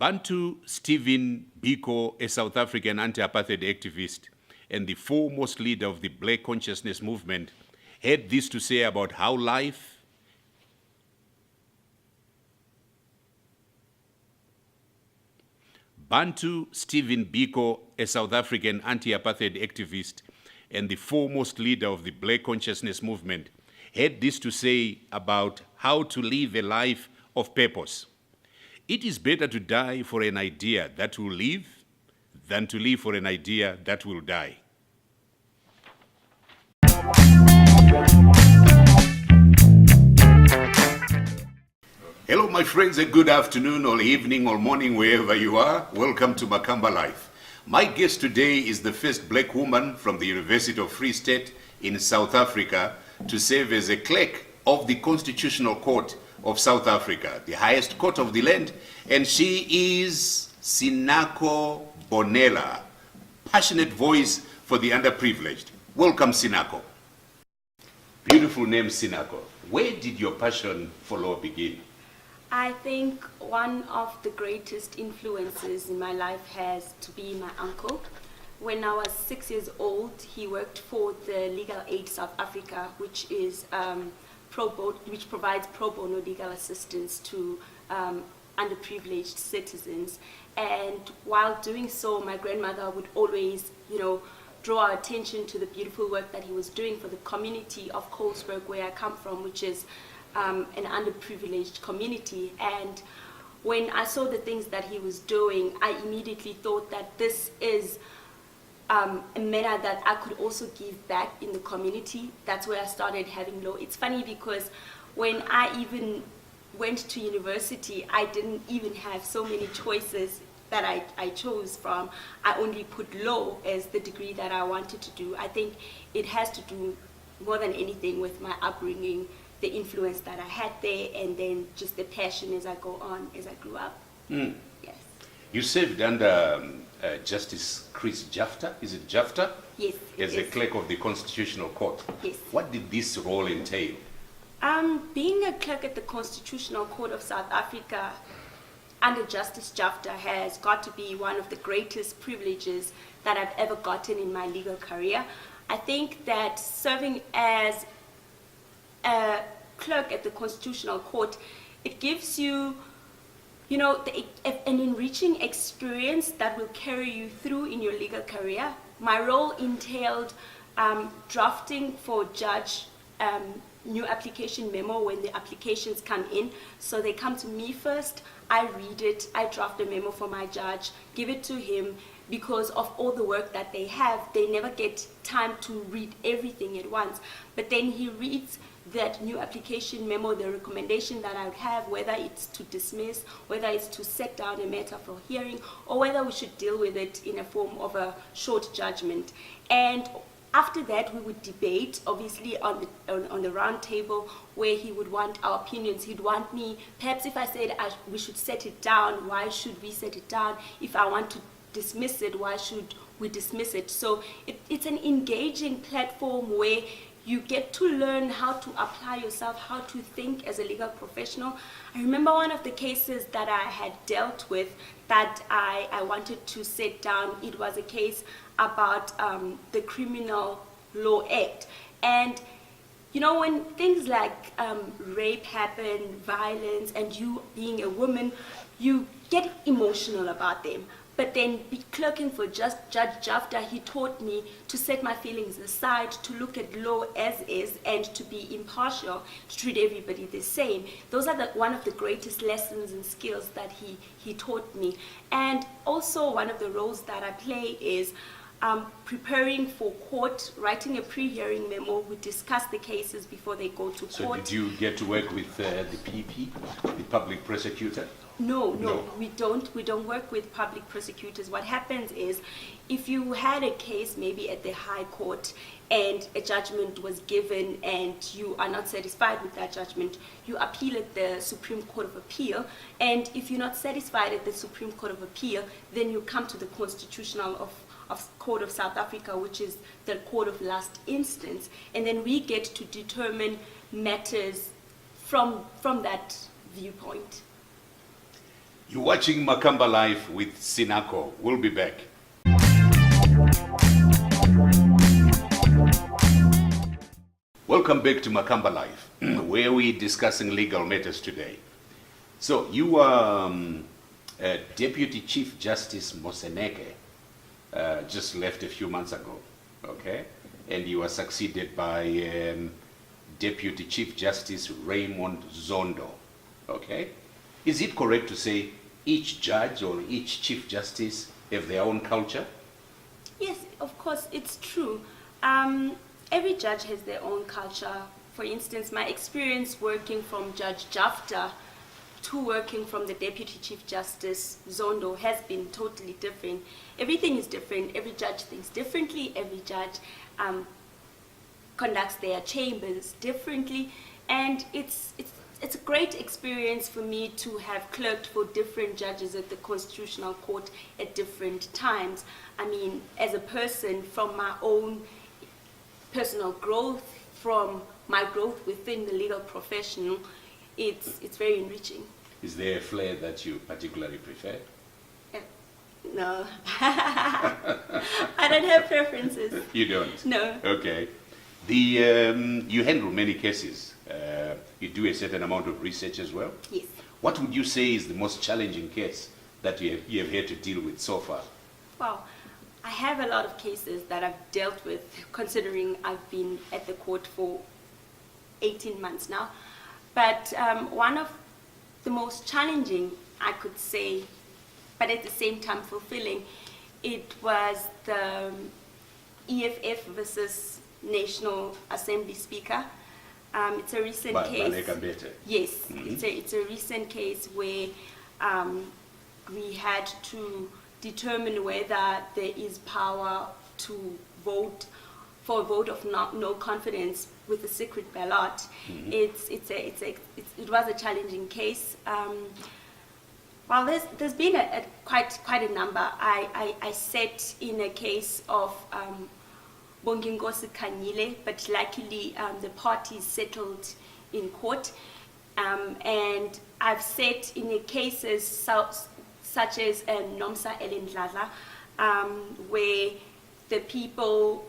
Bantu Stephen Biko, a South African anti-apartheid activist and the foremost leader of the Black consciousness movement, had this to say about how life Bantu Stephen Biko, a South African anti-apartheid activist and the foremost leader of the Black consciousness movement, had this to say about how to live a life of purpose. It is better to die for an idea that will live than to live for an idea that will die. Hello, my friends, and good afternoon, or evening, or morning, wherever you are. Welcome to Makamba Life. My guest today is the first black woman from the University of Free State in South Africa to serve as a clerk of the Constitutional Court of South Africa, the highest court of the land, and she is Sinako Bomela, passionate voice for the underprivileged. Welcome, Sinako. Beautiful name, Sinako. Where did your passion for law begin? I think one of the greatest influences in my life has to be my uncle. When I was 6 years old, he worked for the Legal Aid South Africa, which is which provides pro bono legal assistance to underprivileged citizens. And while doing so, my grandmother would always, draw our attention to the beautiful work that he was doing for the community of Colesberg, where I come from, which is an underprivileged community. And when I saw the things that he was doing, I immediately thought that this is a manner that I could also give back in the community. That's where I started having law. It's funny because when I even went to university, I didn't even have so many choices that I chose from. I only put law as the degree that I wanted to do. I think it has to do more than anything with my upbringing, the influence that I had there, and then just the passion as I go on, as I grew up. Yes. You served under Justice Chris Jafta, is it Jafta? Yes. As a clerk of the Constitutional Court. Yes. What did this role entail? Being a clerk at the Constitutional Court of South Africa under Justice Jafta has got to be one of the greatest privileges that I've ever gotten in my legal career. I think that serving as a clerk at the Constitutional Court, it gives you an enriching experience that will carry you through in your legal career. My role entailed drafting for judge new application memo when the applications come in. So they come to me first, I read it, I draft a memo for my judge, give it to him. Because of all the work that they have, they never get time to read everything at once. But then he reads that new application memo, the recommendation that I would have, whether it's to dismiss, whether it's to set down a matter for hearing, or whether we should deal with it in a form of a short judgment. And after that, we would debate, obviously, on the round table, where he would want our opinions. He'd want me, perhaps if I said we should set it down, why should we set it down? If I want to dismiss it, why should we dismiss it? So it's an engaging platform where you get to learn how to apply yourself, how to think as a legal professional. I remember one of the cases that I had dealt with that I wanted to set down. It was a case about the Criminal Law Act. And when things like rape happen, violence, and you being a woman, you get emotional about them. But then clerking for Judge Jafta, he taught me to set my feelings aside, to look at law as is, and to be impartial, to treat everybody the same. Those are one of the greatest lessons and skills that he taught me. And also one of the roles that I play is preparing for court, writing a pre-hearing memo. We discuss the cases before they go to court. So did you get to work with the PP, the public prosecutor? No, we don't. We don't work with public prosecutors. What happens is, if you had a case maybe at the High Court and a judgment was given and you are not satisfied with that judgment, you appeal at the Supreme Court of Appeal. And if you're not satisfied at the Supreme Court of Appeal, then you come to the Constitutional Court of South Africa, which is the court of last instance. And then we get to determine matters from that viewpoint. You're watching Makamba Live with Sinako. We'll be back. Welcome back to Makamba Live, where we're discussing legal matters today. So, you are Deputy Chief Justice Moseneke, just left a few months ago, okay? And you were succeeded by Deputy Chief Justice Raymond Zondo, okay? Is it correct to say each judge or each Chief Justice have their own culture? Yes, of course, it's true. Every judge has their own culture. For instance, my experience working from Judge Jafta to working from the Deputy Chief Justice Zondo has been totally different. Everything is different. Every judge thinks differently. Every judge conducts their chambers differently. And it's a great experience for me to have clerked for different judges at the Constitutional Court at different times. I mean, as a person, from my own personal growth, from my growth within the legal profession, it's very enriching. Is there a flair that you particularly prefer? No. I don't have preferences. You don't? No. Okay. You handle many cases. You do a certain amount of research as well? Yes. What would you say is the most challenging case that you have had to deal with so far? Wow. I have a lot of cases that I've dealt with, considering I've been at the court for 18 months now. But one of the most challenging, I could say, but at the same time fulfilling, it was the EFF versus National Assembly Speaker. It's a recent case. Yes, it's a recent case where we had to determine whether there is power to vote for a vote of no confidence with a secret ballot. It was a challenging case. Well, there's been quite a number. I sat in a case of Bongingosi Kanyile, but luckily the parties settled in court. And I've sat in cases such as Nomsa Elendlala, where the people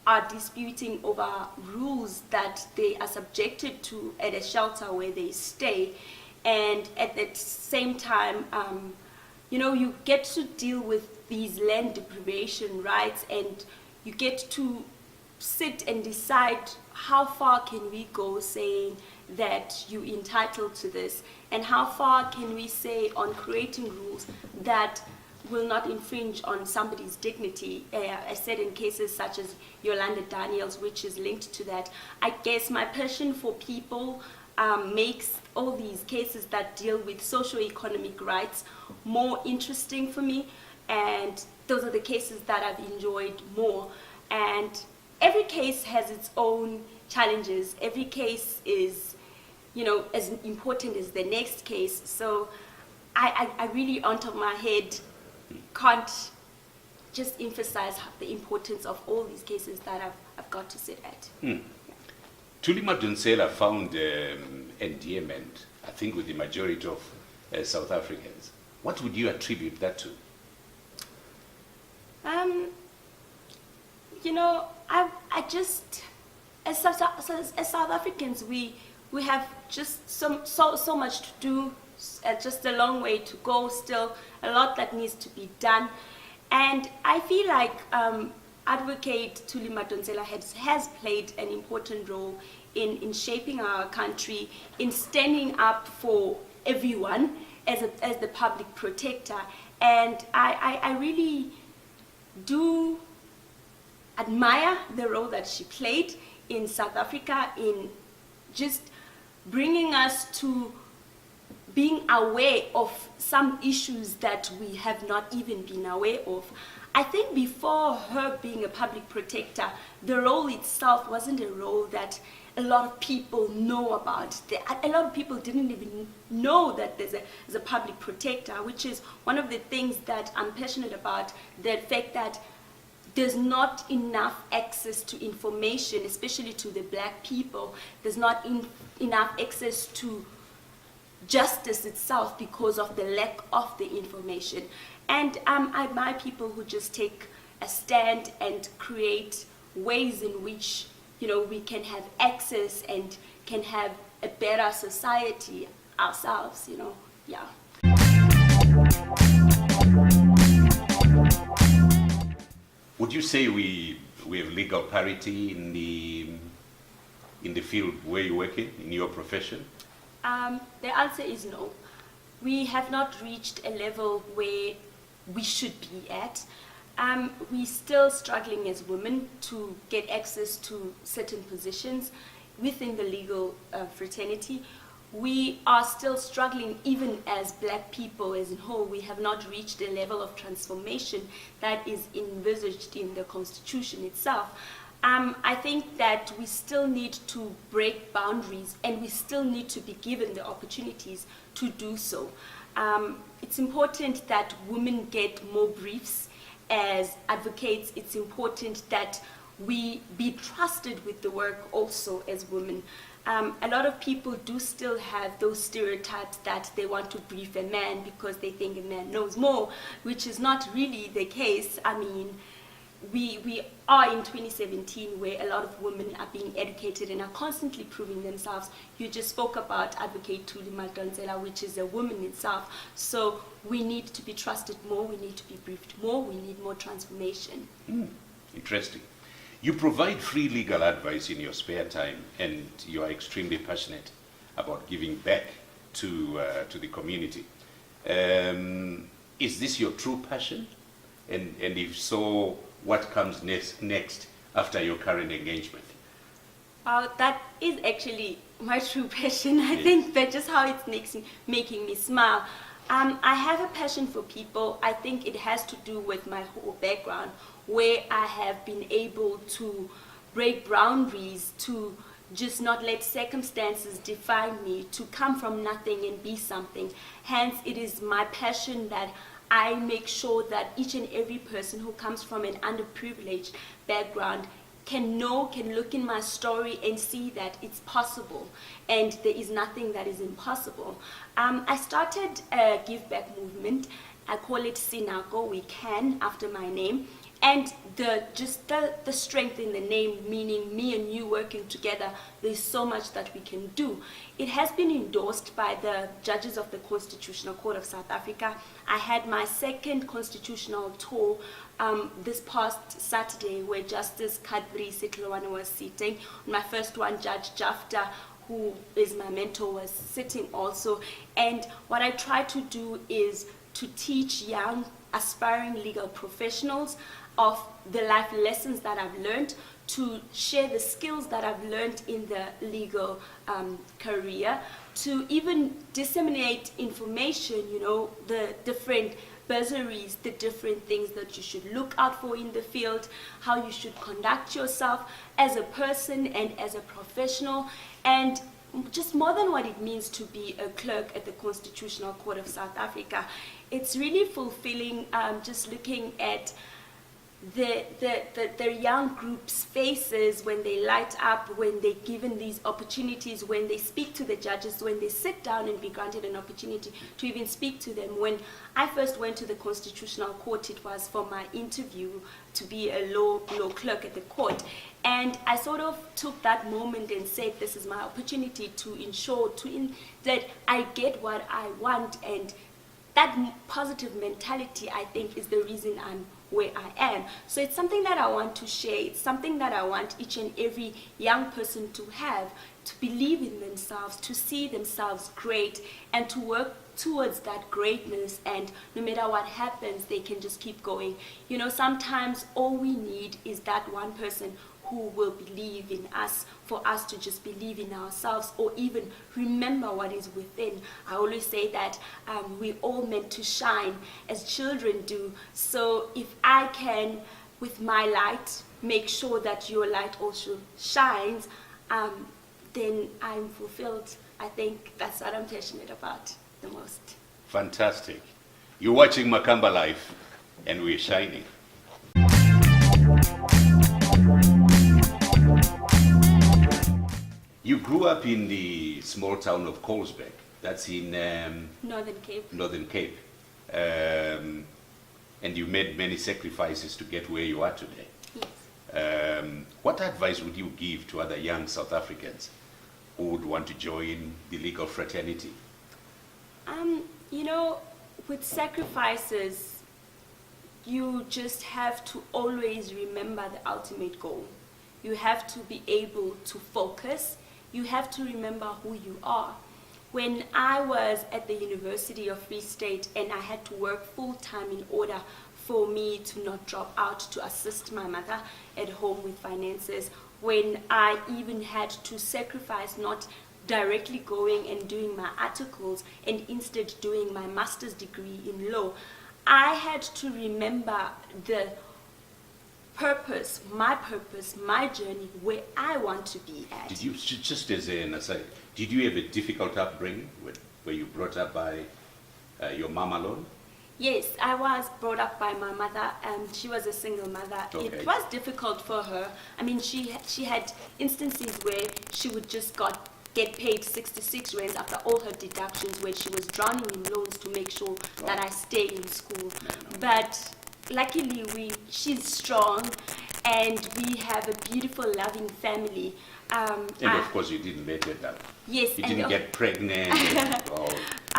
are disputing over rules that they are subjected to at a shelter where they stay. And at the same time, you get to deal with these land deprivation rights, and you get to sit and decide how far can we go saying that you're entitled to this, and how far can we say on creating rules that will not infringe on somebody's dignity. I said in cases such as Yolanda Daniels, which is linked to that. I guess my passion for people makes all these cases that deal with socio-economic rights more interesting for me, and those are the cases that I've enjoyed more. And every case has its own challenges. Every case is, as important as the next case. So I really, on top of my head, can't just emphasize the importance of all these cases that I've got to sit at. Trudy Martin found endearment, I think, with the majority of South Africans. What would you attribute that to? I just, as South Africans, we have just so much to do, just a long way to go still, a lot that needs to be done. And I feel like Advocate Trudy Martin has played an important role in shaping our country, in standing up for everyone as the public protector. And I really do admire the role that she played in South Africa in just bringing us to being aware of some issues that we have not even been aware of. I think before her being a public protector, the role itself wasn't a role that a lot of people know about. A lot of people didn't even know that there's a public protector, which is one of the things that I'm passionate about, the fact that there's not enough access to information, especially to the black people. There's not enough access to justice itself because of the lack of the information. And I admire people who just take a stand and create ways in which, you know, we can have access and can have a better society ourselves, you know. Yeah. Would you say we have legal parity in the field where you work in your profession? The answer is no. We have not reached a level where we should be at. We're still struggling as women to get access to certain positions within the legal fraternity. We are still struggling even as black people as a whole. We have not reached a level of transformation that is envisaged in the Constitution itself. I think that we still need to break boundaries and we still need to be given the opportunities to do so. It's important that women get more briefs as advocates. It's important that we be trusted with the work also as women. A lot of people do still have those stereotypes that they want to brief a man because they think a man knows more, which is not really the case. I mean, we are in 2017 where a lot of women are being educated and are constantly proving themselves. You just spoke about Advocate Trudy Martin, which is a woman itself. So we need to be trusted more, we need to be briefed more, we need more transformation. Interesting. You provide free legal advice in your spare time and you are extremely passionate about giving back to the community. Is this your true passion? And if so, what comes next after your current engagement? That is actually my true passion. I think that's just how it's making me smile. I have a passion for people. I think it has to do with my whole background, where I have been able to break boundaries, to just not let circumstances define me, to come from nothing and be something. Hence, it is my passion that I make sure that each and every person who comes from an underprivileged background can look in my story and see that it's possible and there is nothing that is impossible. I started a give back movement. I call it Sinako, we can, after my name. And the strength in the name, meaning me and you working together, there's so much that we can do. It has been endorsed by the judges of the Constitutional Court of South Africa. I had my second constitutional tour this past Saturday, where Justice Kadri Sitlwane was sitting. My first one, Judge Jafta, who is my mentor, was sitting also. And what I try to do is to teach young aspiring legal professionals of the life lessons that I've learned, to share the skills that I've learned in the legal career, to even disseminate information, you know, the different bursaries, the different things that you should look out for in the field, how you should conduct yourself as a person and as a professional, and just more than what it means to be a clerk at the Constitutional Court of South Africa. It's really fulfilling, just looking at the young group's faces when they light up, when they're given these opportunities, when they speak to the judges, when they sit down and be granted an opportunity to even speak to them. When I first went to the Constitutional Court, it was for my interview to be a law clerk at the court. And I sort of took that moment and said, this is my opportunity to ensure that I get what I want. And that positive mentality, I think, is the reason I'm where I am. So it's something that I want to share. It's something that I want each and every young person to have, to believe in themselves, to see themselves great, and to work towards that greatness. And no matter what happens, they can just keep going. You know, sometimes all we need is that one person who will believe in us, for us to just believe in ourselves, or even remember what is within. I always say that we're all meant to shine as children do. So if I can, with my light, make sure that your light also shines, then I'm fulfilled. I think that's what I'm passionate about the most. Fantastic. You're watching Makamba Life, and we're shining. You grew up in the small town of Colesberg. That's in Northern Cape. Northern Cape. And you made many sacrifices to get where you are today. Yes. What advice would you give to other young South Africans who would want to join the legal fraternity? You know, with sacrifices, you just have to always remember the ultimate goal. You have to be able to focus. You have to remember who you are. When I was at the University of Free State and I had to work full-time in order for me to not drop out to assist my mother at home with finances, when I even had to sacrifice not directly going and doing my articles and instead doing my master's degree in law, I had to remember the purpose, my journey, where I want to be at. Did you, just as an aside, did you have a difficult upbringing? Were you brought up by your mom alone? Yes, I was brought up by my mother. She was a single mother. Okay. It was difficult for her. I mean, she had instances where she would just get paid 66 rands after all her deductions, where she was drowning in loans to make sure that I stay in school. But luckily, she's strong, and we have a beautiful, loving family. And of course, you didn't let her down. Yes, you didn't get pregnant or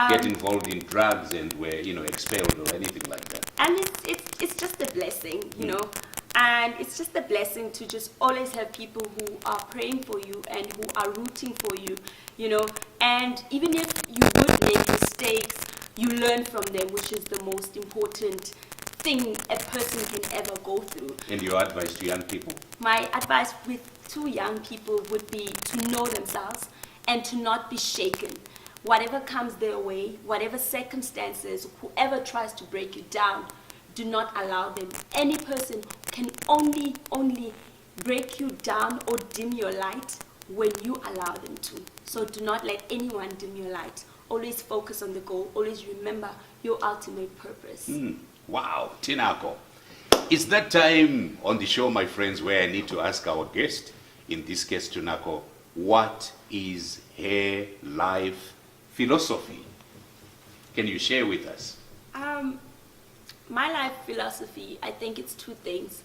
get involved in drugs and were, expelled or anything like that. And it's just a blessing, you know. And it's just a blessing to just always have people who are praying for you and who are rooting for you, you know. And even if you would make mistakes, you learn from them, which is the most important thing a person can ever go through. And your advice to young people? My advice to young people would be to know themselves and to not be shaken. Whatever comes their way, whatever circumstances, whoever tries to break you down, do not allow them. Any person can only break you down or dim your light when you allow them to. So do not let anyone dim your light. Always focus on the goal. Always remember your ultimate purpose. Wow, Sinako. It's that time on the show, my friends, where I need to ask our guest, in this case, Sinako, what is her life philosophy? Can you share with us? My life philosophy, I think it's two things.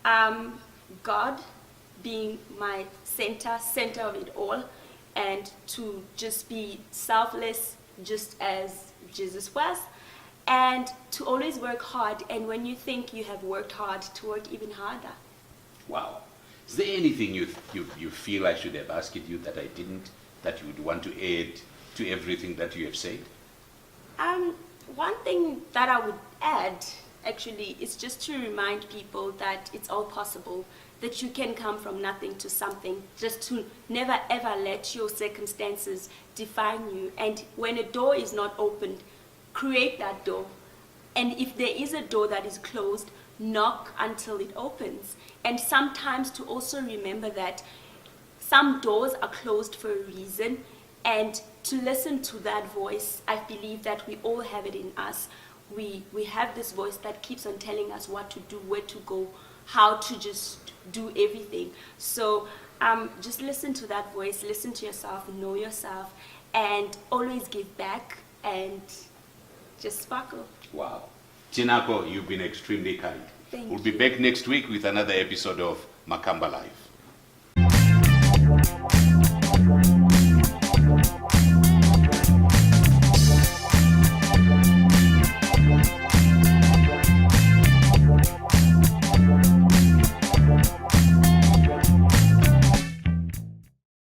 God being my center of it all, and to just be selfless, just as Jesus was, and to always work hard, and when you think you have worked hard, to work even harder. Wow. Is there anything you feel I should have asked you that I didn't, that you would want to add to everything that you have said? One thing that I would add, actually, is just to remind people that it's all possible, that you can come from nothing to something, just to never ever let your circumstances define you. And when a door is not opened, create that door. And if there is a door that is closed, knock until it opens. And sometimes to also remember that some doors are closed for a reason, and to listen to that voice. I believe that we all have it in us. We have this voice that keeps on telling us what to do, where to go, how to just do everything. So just listen to that voice, listen to yourself, know yourself, and always give back and just sparkle. Wow. Sinako, you've been extremely kind. Thank We'll you. be back next week with another episode of Makamba Live.